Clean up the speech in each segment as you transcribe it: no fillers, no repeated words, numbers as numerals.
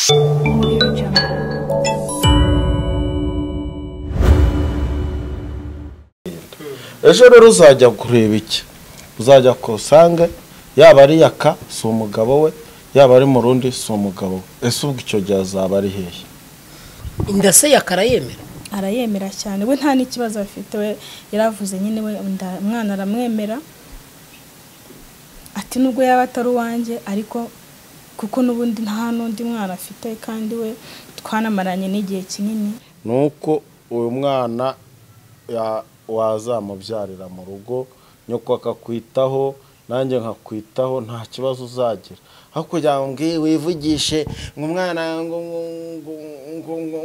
ejo rero uzajya kureba iki uzajya kusange yaba ari Yaka si umugabo we yaba ari Murundi si umugabo we ese ubwo icyo gihe azaba ari hehe indase Yaka arayemera arayemera cyane we nta n'ikibazo afite we yaravuze nyine we umwana aramwemera ati nubwo yaba atari uwanjye ariko kuko nubundi nta n'undi mwana afite kandi we twanamaranye n'igihe kinini nuko uyu mwana wazamubyarira mu rugo nyoko akakwitaho nanjye nkakwitaho nta kibazo uzagira hakurya ngo wivugishe ngo umwana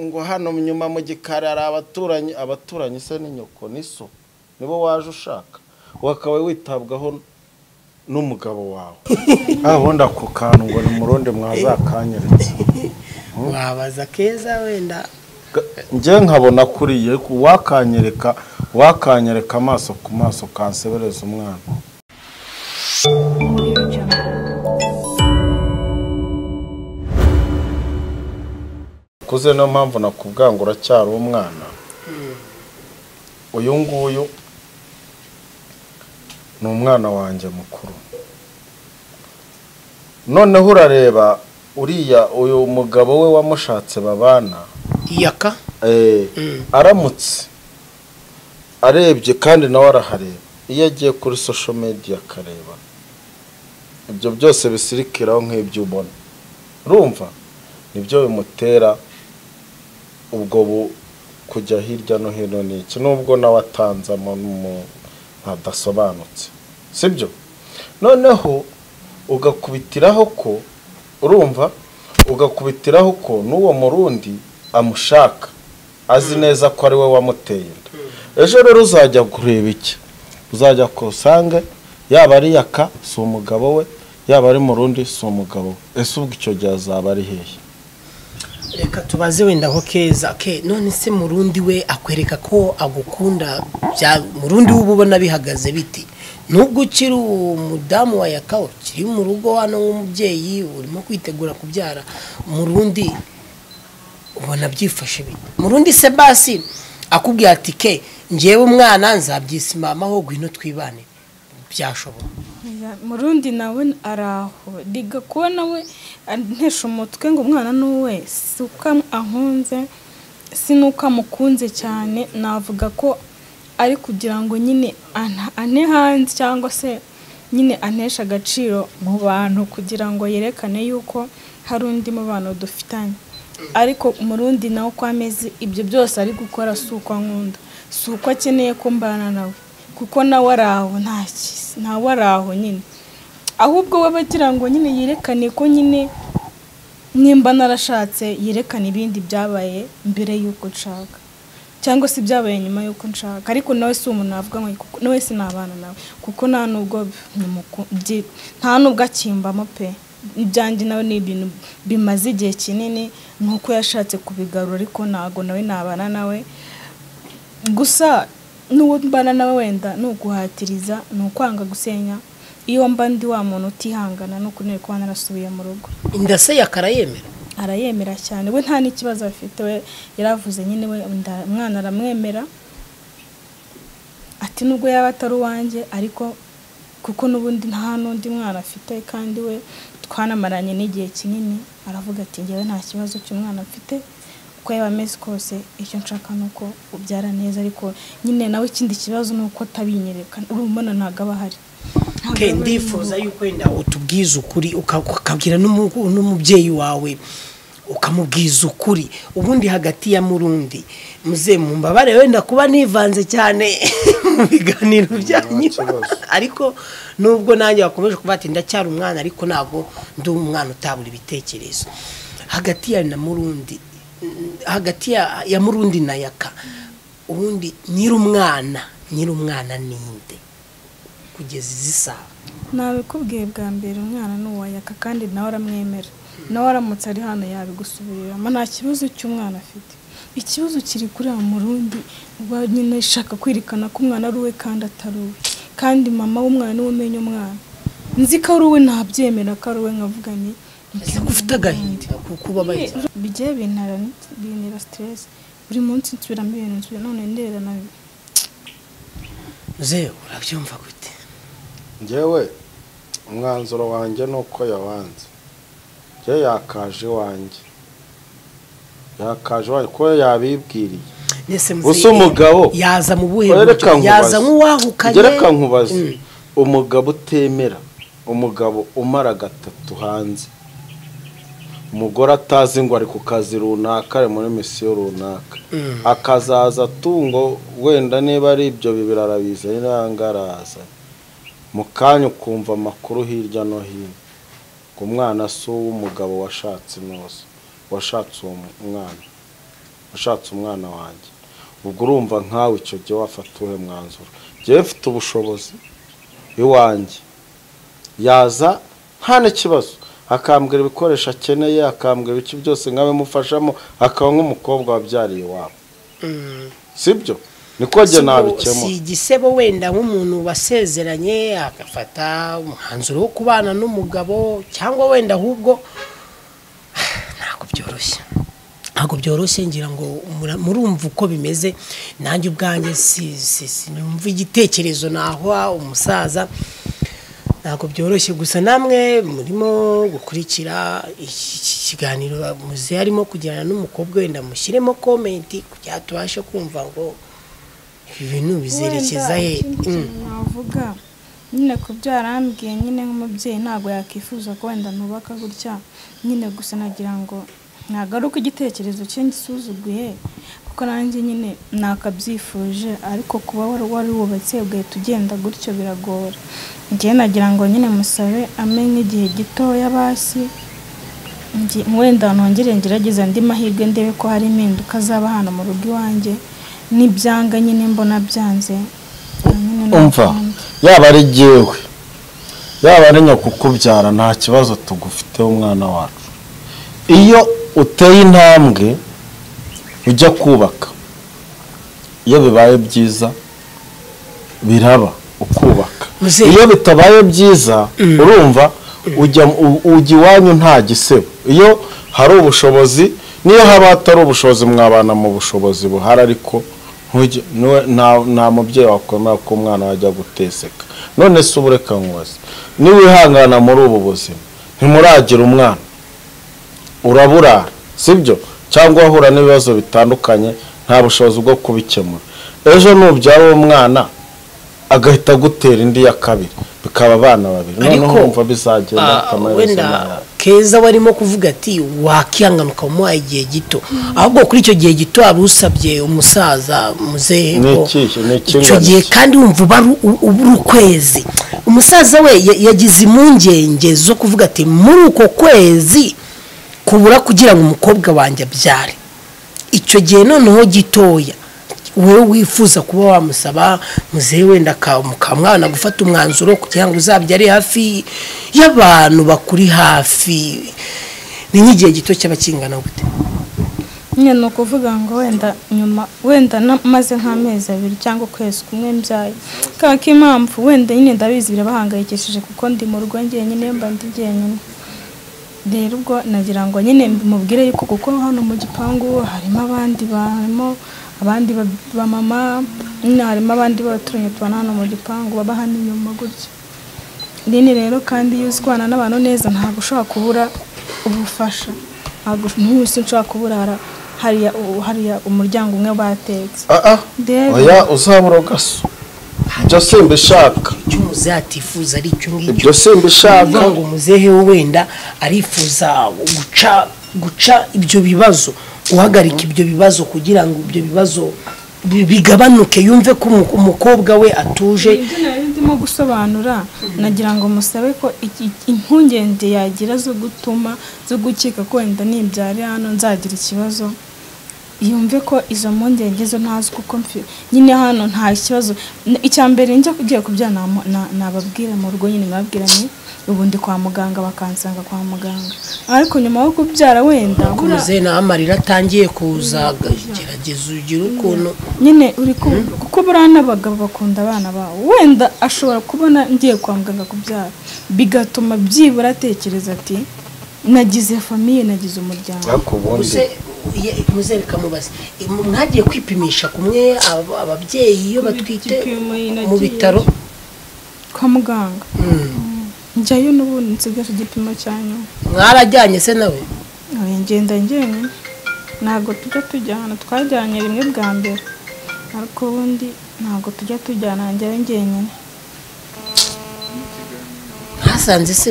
ngo hano nyuma mu gikari ari abaturanyi se n'inyoko niso nibo waje ushaka wakawe witabwaho n'umugabo wawe ubundi ako kantu ngo ni Murundi mwazakanyeretse wabaza Keza wenda njye nkabona kuriye wakanyereka amaso ku maso kansebereza umwana kuze no mpamvu nakubwanga uracyari umwana uyu nguyu ni umwana wanjye mukuru noneho urareba uriya uyu mugabo we wamushatse babana Yaka aramutse arebye kandi nawe arahareba iyo agiye kuri social media akareba ibyo byose bisirikiraho nk'ibyo ubona urumva nibyo bimutera ubwo kujya hirya no hino n'iki nubwo nawe atanzamo ntadasobanutse sibyo noneho ugakubitiraho ko urumva ugakubitiraho ko n'uwo Murundi amushaka azi neza ko ari we wamuteye inda ejo rero uzajya kureba iki uzajya kusange yaba ari Yaka si umugabo we yaba ari Murundi si umugabo we ese ubwo icyo gihe azaba ari hehe reka tubaze wenda ho Keza none se Murundi we akwereka ko agukunda bya Murundi ububona bihagaze biti nubwo ukiri umudamu wa Yaka ukiri mu rugo hano nk'umubyeyi urimo kwitegura kubyara Murundi ubona byifashe bite Murundi se basi akubwiye ati njewe umwana nzabyisimama ho gwino twibane byashoboka Murundi nawe araho diga ko nawe ntesha umutwe ngo umwana nuwe suka ahunze sinuka mukunze cyane navuga ko ari kugira ngo nyine ane hanze cyangwa se nyine anesha agaciro mu bantu kugira ngo yerekane yuko hari undi mu bantu dufitanye ariko Murundi nawe ko ameze ibyo byose ari gukora suko nkunda suko akeneye ko mbana nawe kuko nawe araho ntawe araho nyine ahubwo we bagira ngo nyine yerekane ko nyine nimba narashatse yerekana ibindi byabaye mbere yuko nshaka cyangwa se byabaye nyuma yuko nshaka ariko nawe si umuntu avuga ngo nawe sinabana nawe kuko nta nubwo akimbamo pe ibyanjye nawe ni ibintu bimaze igihe kinini nuko yashatse kubigarura ariko ntago nawe nabana nawe gusa n'uwo mbana nawe wenda ni uguhatiriza ni ukwanga gusenya iyo mba ndi wa muntu utihangana no kunera kuba narasubiye mu rugo indase Yaka arayemera cyane we nta n'ikibazo afite we yaravuze nyine we umwana aramwemera ati nubwo yaba atari uwanjye ariko kuko nubundi nta n'undi mwana afite kandi we twanamaranye n'igihe kinini aravuga ati ngewe nta kibazo cy'umwana afite uko yaba ameze kose icyo nshaka nuko ubyara neza ariko nyine nawe ikindi kibazo nuko atabinyereka urumona ntago aba ahari ndifuza yuko wenda utubwiza ukuri ukabwira n'umubyeyi wawe ukamubwiza ukuri ubundi hagati ya Murundi muze mumbabare wenda kuba nivanze cyane mu biganiro byanyu ariko nubwo nanjye bakomeje kuba ati ndacyari umwana ariko ntago ndi umwana utabura ibitekerezo hagati ya na Murundi hagati ya Murundi na Yaka ubundi nyirumwana ninde kugeza izisa nabikubwiye bwa mbere umwana n'uwa Yaka kandi nawe aramwemera nawe aramutse ari hano yabigusubirira nta kibazo cy'umwana afite ikibazo kiri kuri Murundi nyine ishaka kwirikana ko umwana ari we kandi atari we kandi mama w'umwana niwe umenya umwana nzi ko ari we ntabyemera ko ari we nkavuganye ufite agahinda kukubabaza bigiye bintera stress buri munsi nsubiramo ibintu none ndera nabi muzehe urabyumva gute njyewe umwanzuro wanjye nuko yawanze njye yakaje wanjye ko yabibwiriye gusa umugabo yaza mu buhe buryo yaza nk'uwahukanye gereka nkubaza umugabo utemera umugabo umara 3 hanze umugore atazi ngo ari ku kazi runaka ari muri misiyo runaka akazaza tungo wenda niba ari ibyo bibirarabiza irangaraza mukanya ukumva amakuru hirya no hino ku mwana so w'umugabo washatse nose washatse umwana wanjye ubwo urumva nkawe icyo gihe wafatuwe mwanzuro gihe mfite ubushobozi iwanjye yaza nta n'ikibazo akambwira ibikoresho akeneye akambwira iki byose nkabe mufashamo akaba nk'umukobwa wabyariye iwabo sibyo niko jye nabikemo si igisebo wenda nk'umuntu wasezeranye agafata umwanzuro wo kubana n'umugabo cyangwa wenda ahubwo ntabwo byoroshye ngira ngo murumva uko bimeze nanjye ubwanjye sinumva igitekerezo naho umusaza ntabwo byoroshye gusa namwe murimo gukurikira iki kiganiro muze arimo kugirana n'umukobwa wenda mushyiremo komenti kugira tubashe kumva ngo ibi bintu bizerekeza he navuga nyine kubyarambwiye nyine nk'umubyeyi ntabwo yakifuza ko wenda nubaka gutya nyine gusa nagira ngo nagaruka igitekerezo cye gisuzugwe kuko nanjye nyine nakabyifuje ariko kuba wari wubatse ugahita ugenda gutyo biragora ngiye nagira ngo nyine musabe amenye igihe gitoya basi wenda nongere ngerageza andi mahirwe ndebe ko hari impinduka zaba hano mu rugo iwanjye n'ibyanga nyine mbona byanze umva yaba ari jyewe yaba ari nyakukubyara nta kibazo tugufiteho umwana wacu iyo uteye intambwe ujya kubaka iyo bibaye byiza biraba ukubaka iyo bitabaye byiza urumva ujya iwanyu nta gisebo iyo hari ubushobozi niyo haba hatari ubushobozi mwabana mu bushobozi buhari ariko nta mubyeyi wakwemera ko umwana wajya guteseka none se ubureka nkubaze niwihangana muri ubu buzima ntimuragira umwana uraburara sibyo cyangwa wahura n'ibibazo bitandukanye nta bushobozi bwo kubikemura ejo nubyara umwana agahita gutera indi ya kabiri bikaba abana babiri noneho umva bizagenda wenda Keza warimo kuvuga ati wakihangana ukamuha igihe gito ahubwo kuri icyo gihe gito waba usabye umusaza muzehe ngo icyo gihe kandi wumva uba ukwezi umusaza we yagize impungenge zo kuvuga ati muri uko kwezi kubura kugira ngo umukobwa wanjye abyare icyo gihe noneho gitoya wewe wifuza kuba wamusaba muzehe wenda mukamwana gufata umwanzuro kugira ngo uzabyare hafi y'abantu bakuri hafi ni nk'igihe gito cy'abakingana gute nyine no kuvuga ngo wenda maze nk'amezi 2 cyangwa ukwezi kumwe mbyaye kaka impamvu wenda nyine ndabizi birabahangayikishije kuko ndi mu rugo njyenyine mba ndi jyenyine rero ubwo nagira ngo nyine mubwire yuko kuko hano mu gipangu harimo abandi ba mama harimo abandi baturanye tubana hano mu gipangu baba hano inyuma gutya nini rero kandi iyo uzwana n'abantu neza ntabwo ushobora kubura ubufasha ntabwo ushobora kubura hariya umuryango umwe batetse oya uzabura gaso ibyo simbishaka icyo muzehe atifuza ari icyo ngicyo ibyo simbishaka ngo muzehe wenda arifuza guca ibyo bibazo guhagarika ibyo bibazo kugira ngo ibyo bibazo bigabanuke yumve ko umukobwa we atuje ibyo nari ndimo gusobanura nagira ngo musabe ko impungenge yagira zo gukeka ko wenda nibyare hano nzagira ikibazo yumve ko izo mpungenge zo ntazi kuko nyine hano nta kibazo icyambere njya kugiye kubyana nababwira mu rugo nyine mwabwiranye ubundi kwa muganga bakansanga kwa muganga ariko nyuma yo kubyara wenda kuze na amarira atangiye kuza gerageza ugira ukuntu nyine uri kuko burana abagabo bakunda abana bawo wenda ashobora kubona ngiye kwa muganga kubyara bigatuma byibura atekereza ati nagize famiye nagize umuryango ariko ubundi muzereka mubaze mwagiye kwipimisha kumwe ababyeyi iyo batwite mu bitaro kwa muganga njyayo n'ubundi nsigaje igipimo cyanyuma mwarajyanye se nawe ngenda njyenyine ntabwo tujya tujyana twajyanye rimwe bwa mbere ariko ubundi ntabwo tujya tujyana njyayo njyenyine hasanze se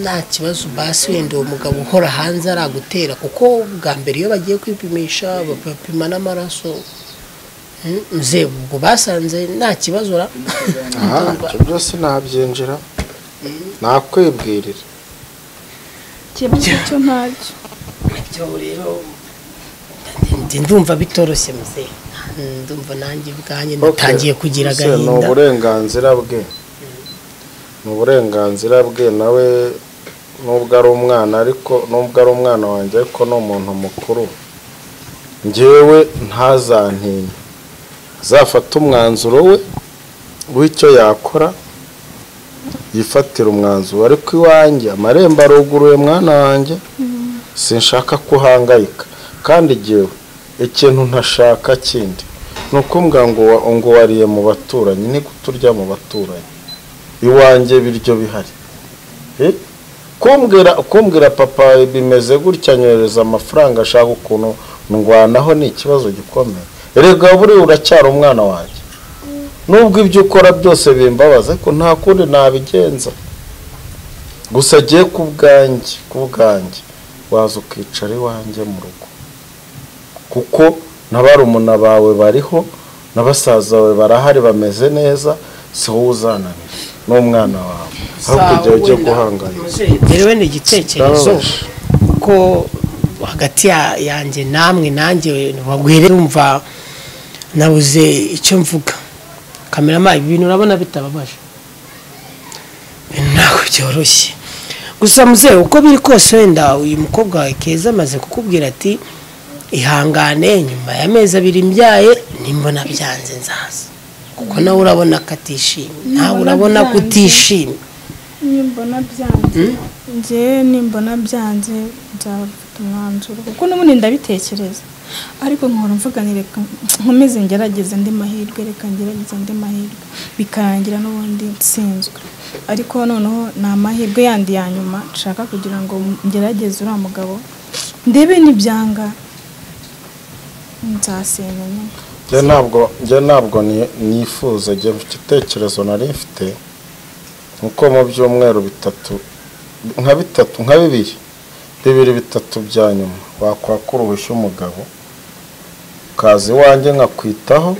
nta kibazo basi wenda uwo mugabo uhora hanze aragutera kuko bwa mbere iyo bagiye kwipimisha bapima n'amaraso mzee ubwo basanze nta kibazo ra icyo byose nabyinjira nakwibwirira ikibazo cyo ntacyo ibyo rero ndumva bitoroshye mzee ndumva nanjye bwanye natangiye kugira agahinda ni uburenganzira bwe ni uburenganzira bwe nawe nubwo ari umwana ariko nubwo ari umwana wanjye ariko ni umuntu mukuru njyewe ntazantinye azafata umwanzuro we w'icyo yakora yifatira umwanzuro ariko iwanjye amarembo aruguruye mwana wanjye sinshaka kuhangayika kandi njyewe ikintu ntashaka kindi ni ukumbwa ngo wariye mu baturanyi ni guturya mu baturanyi iwanjye biryo bihari kumbwira papa bimeze gutya nyohereza amafaranga ashaka ukuntu ndwanaho ni ikibazo gikomeye erega buri uracyari umwana wanjye nubwo ibyo ukora byose bimbabaza ariko nta kundi nabigenza gusa agiye ku bwanjye waza ukicara iwanjye mu rugo kuko n'abarumuna bawe bariho n'abasaza bawe barahari bameze neza si wowe uzananira n'umwana wawe ahubwo igihe ugiye guhangayika rero ni igitekerezo ko hagati yanjye namwe nanjye wagwere urumva nabuze icyo mvuga kamerama ibintu urabona bitababaje ntabwo byoroshye gusa muzee uko biri kose wenda uyu mukobwa wa Keza amaze kukubwira ati ihangane nyuma y'amezi 2 mbyaye nimbona byanze nzaza kuko nawe urabona katishimye nawe urabona kutishimye nimbona byanze nimbona byanze nzafata umwanzuro kuko n'ubundi ndabitekereza ariko nkora mvuganire nkomeze ngerageza ndi mahirwe reka ngerageza ndi mahirwe bikarangira n'ubundi nsinzwe ariko noneho na mahirwe yandi ya nyuma nshaka kugira ngo ngerageze uriya mugabo ndebe nibyanga nzasenya njye ntabwo nifuza njye mfite igitekerezo nari mfite nkuko mu byumweru 3 nka 2 bya nyuma wakwakura ubushye umugabo kazi wanjye nkakwitaho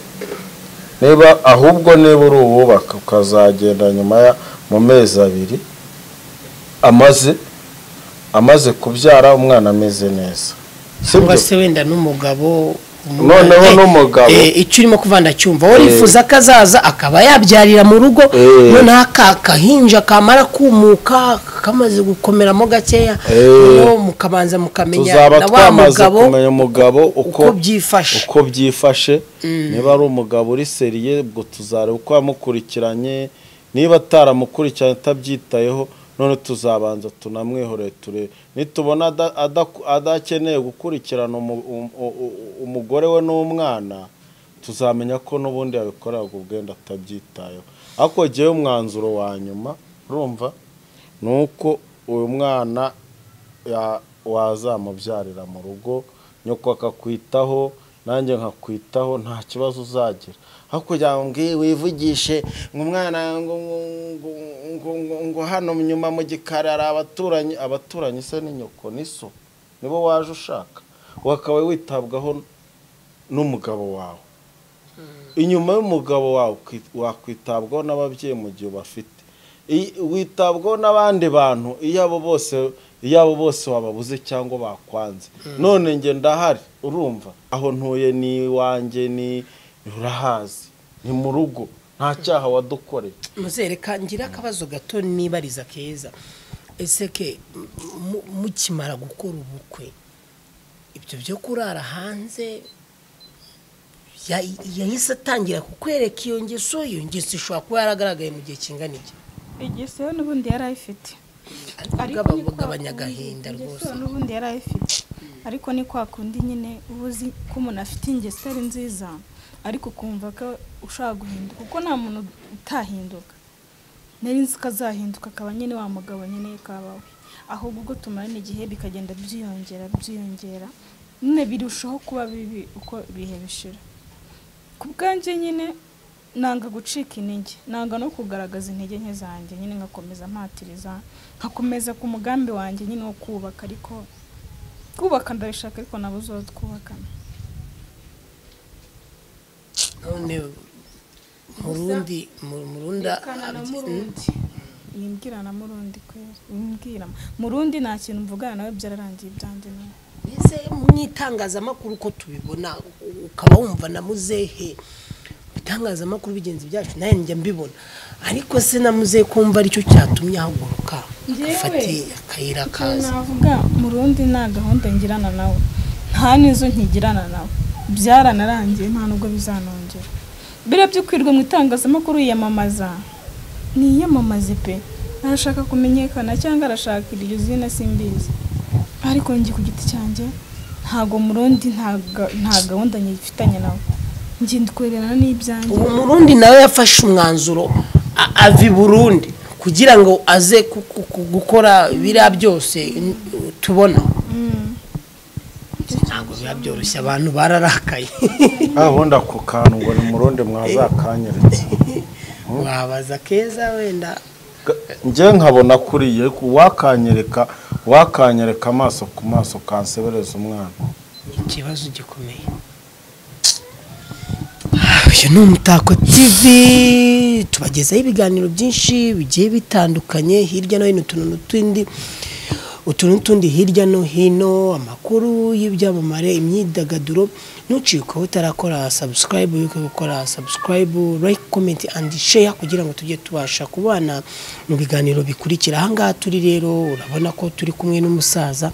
niba ahubwo niba uri uwubaka ukazagenda nyuma ya mu mezi 2 amaze kubyara umwana ameze neza cyangwa se wenda n'umugabo noneho n'umugabo icyo urimo kuvanda cyumva wifuza kazaza akaba yabyarira mu rugo none akahinja kamara kumuka kamaze gukomeramo gakeya no mukabanza mukamenya na wa mugabo kumenya umugabo uko byifashe niba ari umugabo uri seriye ubwo tuzare uko amukurikiranye niba ataramukurikiranye tabyitayeho none tuzabanza tunamwihoreye ture nitubona adakeneye gukurikirana umugore we n'umwana tuzamenya ko n'ubundi yabikorera ubwenda atabyitayeho ariko giye umwanzuro wa nyuma urumva nuko uyu mwana wazamubyarira mu rugo nyoko akakwitaho nanjye nkakwitaho nta kibazo uzagira hakurya wivugishe umwana ngo hano nyuma mu gikari ari abaturanyi se n'inyoko n'iso nibo waje ushaka wakaba witabwaho n'umugabo wawe inyuma y'umugabo wawe wakwitabwaho n'ababyeyi mu gihe bafite witabwaho n'abandi bantu iyo abo bose wababuze cyangwa bakwanze none nge ndahari urumva aho ntuye ni iwanjye ni urahazi ni mu rugo nta cyaha wadukoreye muzereka ngira akabazo gato nibariza Keza ese ke mukimara gukora ubukwe ibyo byo kurara hanze yahise atangira kukwereka iyo ngeso ishobora kuba yaragaragaye mu gihe kingana iki igihe n'ubundi yari ayifite ariko bugabanya agahinda rwose n'ubundi yarayifite ariko ni kwa kundi nyine ubuzi ko umuntu afite ingeso ari nziza ariko kumva ko ushaka guhinduka kuko nta muntu utahinduka nari nzi ko azahinduka akaba nyine wa mugabo nyine kabawe ahubwo ubwo tumarana igihe bikagenda byiyongera none birushaho kuba bibi uko ibihe bishira ku bwanjye nyine nanga gucika intege nanga no kugaragaza intege nke zanjye nyine ngakomeza mpatiriza nkakomeza ku mugambi wanjye nyine wo kubaka ariko kubaka ndabishaka ariko nabuze uwo twubakana none Murundi yimbwira na Murundi kwera yimbwira Murundi nta kintu mvugana nawe byararangiye byanje nawe ese mwitangazamakuru ko tubibona ukaba wumva na muzehe bitangazamakuru bigenzi byacu naye njya mbibona ariko se na muzehe kumva aricyo cyatumye ahaguruka afati akayira kaza navuga Murundi nta gahunda ngirana nawe nta nizo nkigirana nawe byaranarangiye nta nubwo bizanongera bire byukwirwa mu itangazamakuru yiyamamaza niyamamaze pe arashaka kumenyekana cyangwa arashaka iryo zina simbizi ariko ngi ku giti cyanjye ntago Murundi nta gahunda nyifitanye nawe ngi ndikwererana n'ibyanjye ubu Murundi nawe yafashe umwanzuro avi Burundi kugira ngo aze gukora bira byose tubona ntabwo byoroshye abantu bararakaye wenda ku kantu ngo ni Murundi mwazakanyeretse wabaza Keza wenda njye nkabona kuriye wakanyereka amaso ku maso kansebereza umwana ikibazo gikomeye uyu ni Umutako TV tubagezaho ibiganiro byinshi bigiye bitandukanye hirya no hino utuntu n'utundi hirya no hino amakuru y'ibyamamare imyidagaduro ntucike utarakora subscribe yuko gukora subscribe like comment and share kugira ngo tujye tubasha kubana mu biganiro bikurikira aha ngaha turi rero urabona ko turi kumwe n'umusaza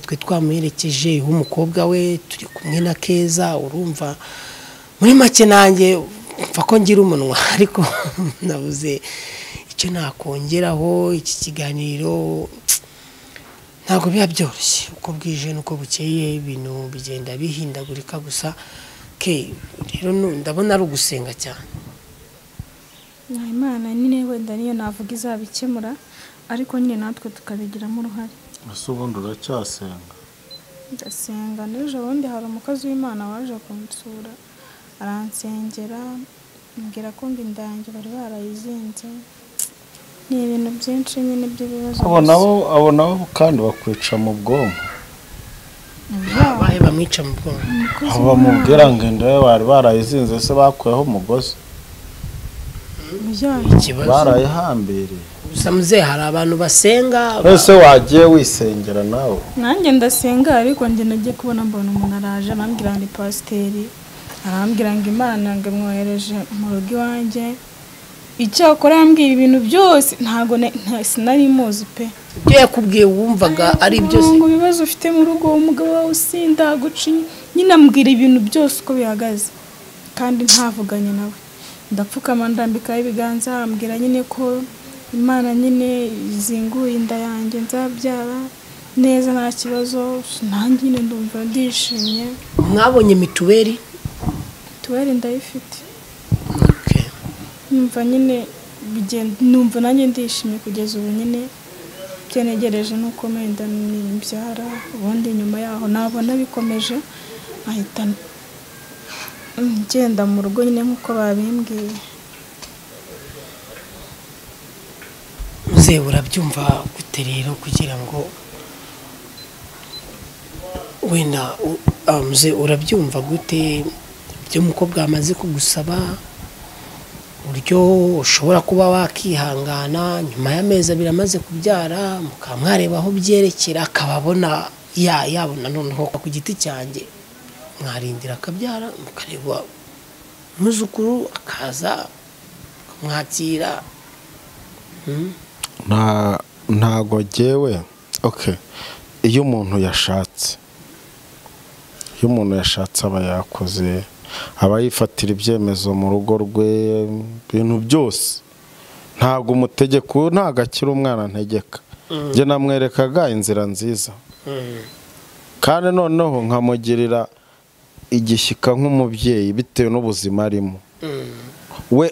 twe twamuherekeje umukobwa we turi kumwe na Keza urumva muri make nanjye mfa ko ngira umunwa ariko nabuze icyo nakongeraho iki kiganiro ntabwo biba byoroshye uko bwije nuko bukeye ibintu bigenda bihindagurika gusa rero ndabona ari ugusenga cyane Imana nyine wenda niyo navuga izabikemura ariko nyine natwe tukabigiramo uruhare ese ubundi uracyasenga ndasenga n'ejo bundi hari umukozi w'Imana waje kunsura aransengera mbwira ko ngo indange bari barayizinze ni ibintu byinshi nyine by'ibibazo abo nabo kandi bakwica mu bwonko bahe bamwica mu bwonko abo bamubwira ngo inda bari barayizinze se bakuyeho umugozi barayihambiriye gusa muzehe hari abantu basenga ese wagiye wisengera nawe nanjye ndasenga ariko njye nagiye kubona mbona umuntu araje arambwira ngo ni pasiteri arambwira ngo Imana ngo mwohereje mu rugo iwanjye icyo akora yambwira ibintu byose ntago sinari muzi pe ibyo yakubwiye wumvaga ari byose ngo bibazo ufite mu rugo umugabo wawe usinda guca nyine ambwira ibintu byose uko bihagaze kandi ntavuganye nawe ndapfukama ndambikaho ibiganza ambwira nyine ko Imana nyine izinguye inda yanjye nzabyara neza nta kibazo nanjye nyine ndumva ndishimye mwabonye mituweli ndayifite numva nyine numva nanjye ndishimye kugeza ubu nyine byenegereje nuko menda nimbyara ubundi nyuma yaho nabona bikomeje ahita ngenda mu rugo nyine nkuko babimbwiye muzehe urabyumva gute rero kugira ngo wenda muzehe urabyumva gute ibyo umukobwa amaze kugusaba uburyo ushobora kuba wakihangana nyuma y'amezi abiri amaze kubyara mukamwareba aho byerekera akababona yabona noneho ku giti cyanjye mwarindira akabyara mukareba umuzukuru akaza kumwakira ntago jyewe iyo umuntu yashatse aba yakoze aba yifatira ibyemezo mu rugo rwe ibintu byose ntabwo umutegeko ntabwo akiri umwana ntegeka njye namwerekaga inzira nziza kandi noneho nkamugirira igishyika nk'umubyeyi bitewe n'ubuzima arimo we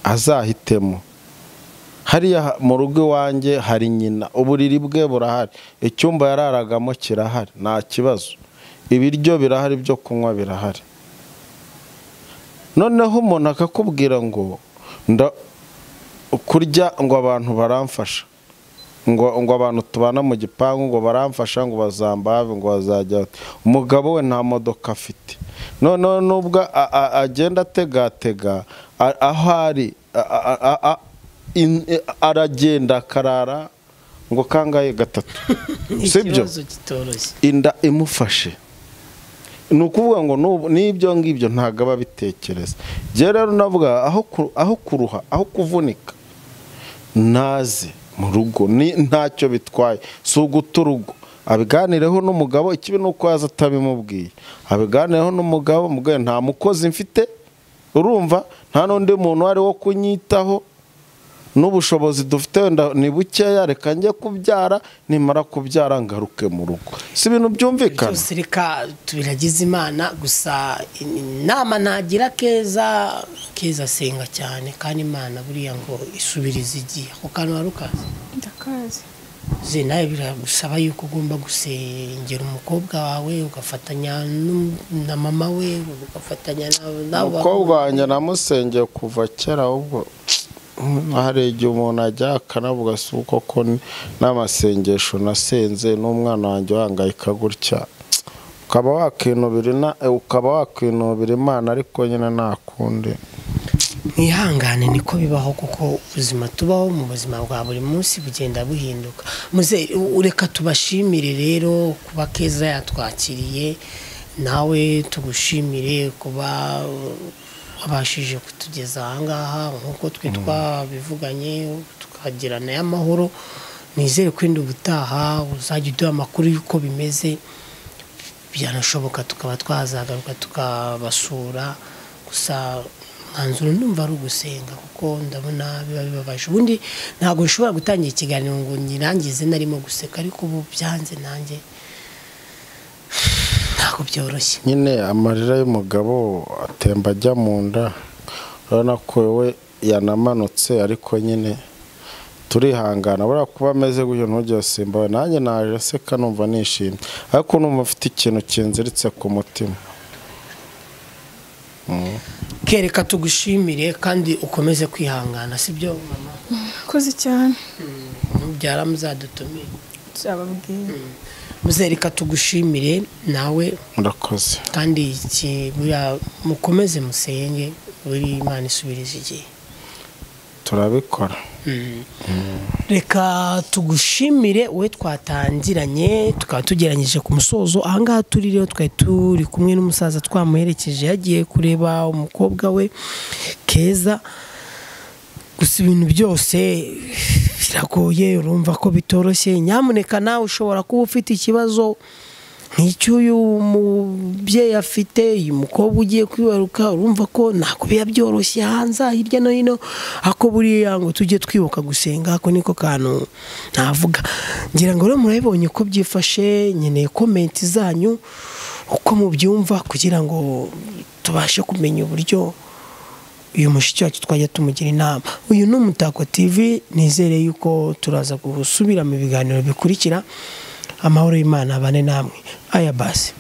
azahitemo hariya mu rugo iwanjye hari nyina uburiri bwe burahari icyumba yararagamo kirahari nta kibazo ibiryo birahari byo kunywa birahari noneho umuntu akakubwira ngo kurya ngo abantu baramfasha ngo abantu tubana mu gipangu ngo baramfasha ngo bazambave ngo bazajya umugabo we nta modoka afite noneho nubwo agenda ategatega aho ari aragenda akarara ngo kangaye gatatu sibyo inda imufashe ni ukuvuga ngo n'ibyo ngibyo ntabwo aba bitekereza njye rero navuga aho kuruha aho kuvunika naze mu rugo ntacyo bitwaye si uguta urugo abiganireho n'umugabo ikibi ni uko yaza atabimubwiye abiganireho n'umugabo mubwiye nta mukozi mfite urumva nta n'undi muntu wari wo kunyitaho n'ubushobozi dufite wenda ni bukeya reka njye kubyara nimara kubyara ngaruke mu rugo si ibintu byumvikana byose reka tubiragize Imana gusa inama nagira Keza asenga cyane kandi Imana buriya ngo isubirize igihe ako kantu warukazi ndakazi nawe biragusaba yuko ugomba gusengera umukobwa wawe ugafatanya na mama we ugafatanya nawe umukobwa wanjye namusengeye kuva kera ahubwo hari igihe umuntu ajya akanavuga si uko ko n'amasengesho nasenze n'umwana wanjye wahangayika gutya ukaba wakwinubira Imana ariko nyine ntakundi mwihangane niko bibaho kuko ubuzima tubaho mu buzima bwa buri munsi bugenda buhinduka muze ureka tubashimire rero kuba Keza yatwakiriye nawe tugushimire kuba abashije kutugeza ahangaha nkuko twe twabivuganye tukagirana y'amahoro nizere ko indi ubutaha uzajya uduha amakuru y'uko bimeze byanashoboka tukaba twazagaruka tukabasura gusa mwanzuro ndumva ari ugusenga kuko ndabona biba bibabaje ubundi ntabwo nshobora gutangira ikiganiro ngo nyirangize narimo guseka ariko ubu byanze nanjye ntabwo byoroshye nyine amarira y'umugabo atemba ajya mu nda urabona ko we yanamanutse ariko nyine turihangana buriya kuba ameze gutyo ntujye usimba nanjye naje aseka numva nishimye ariko numva afite ikintu kinziritse ku mutima kereka tugushimire kandi ukomeze kwihangana sibyo mama koze cyane mubyara muzadutumire zababwiye muzereka tugushimire nawe murakoze kandi mukomeze musenge buri Imana isubirize igihe turabikora reka tugushimire we twatangiranye tukaba tugeranyije ku musozo ahangaha turi rero twari turi kumwe n'umusaza twamuherekeje yagiye kureba umukobwa we Keza gusa ibintu byose biragoye urumva ko bitoroshye nyamuneka nawe ushobora kuba ufite ikibazo nk'icy'uyu mubyeyi afite uyu mukobwa ugiye kwibaruka urumva ko ntabwo biba byoroshye hanze hirya no hino ako buriya ngo tujye twibuka gusenga ako niko kantu navuga ngira ngo rero murabibonye uko byifashe nkeneye komenti zanyu uko mubyumva kugira ngo tubashe kumenya uburyo uyu mushiki wacu twajya tumugira inama uyu ni Umutako TV nizere yuko turaza gusubira mu biganiro bikurikira amahoro y'Imana abane namwe aya basi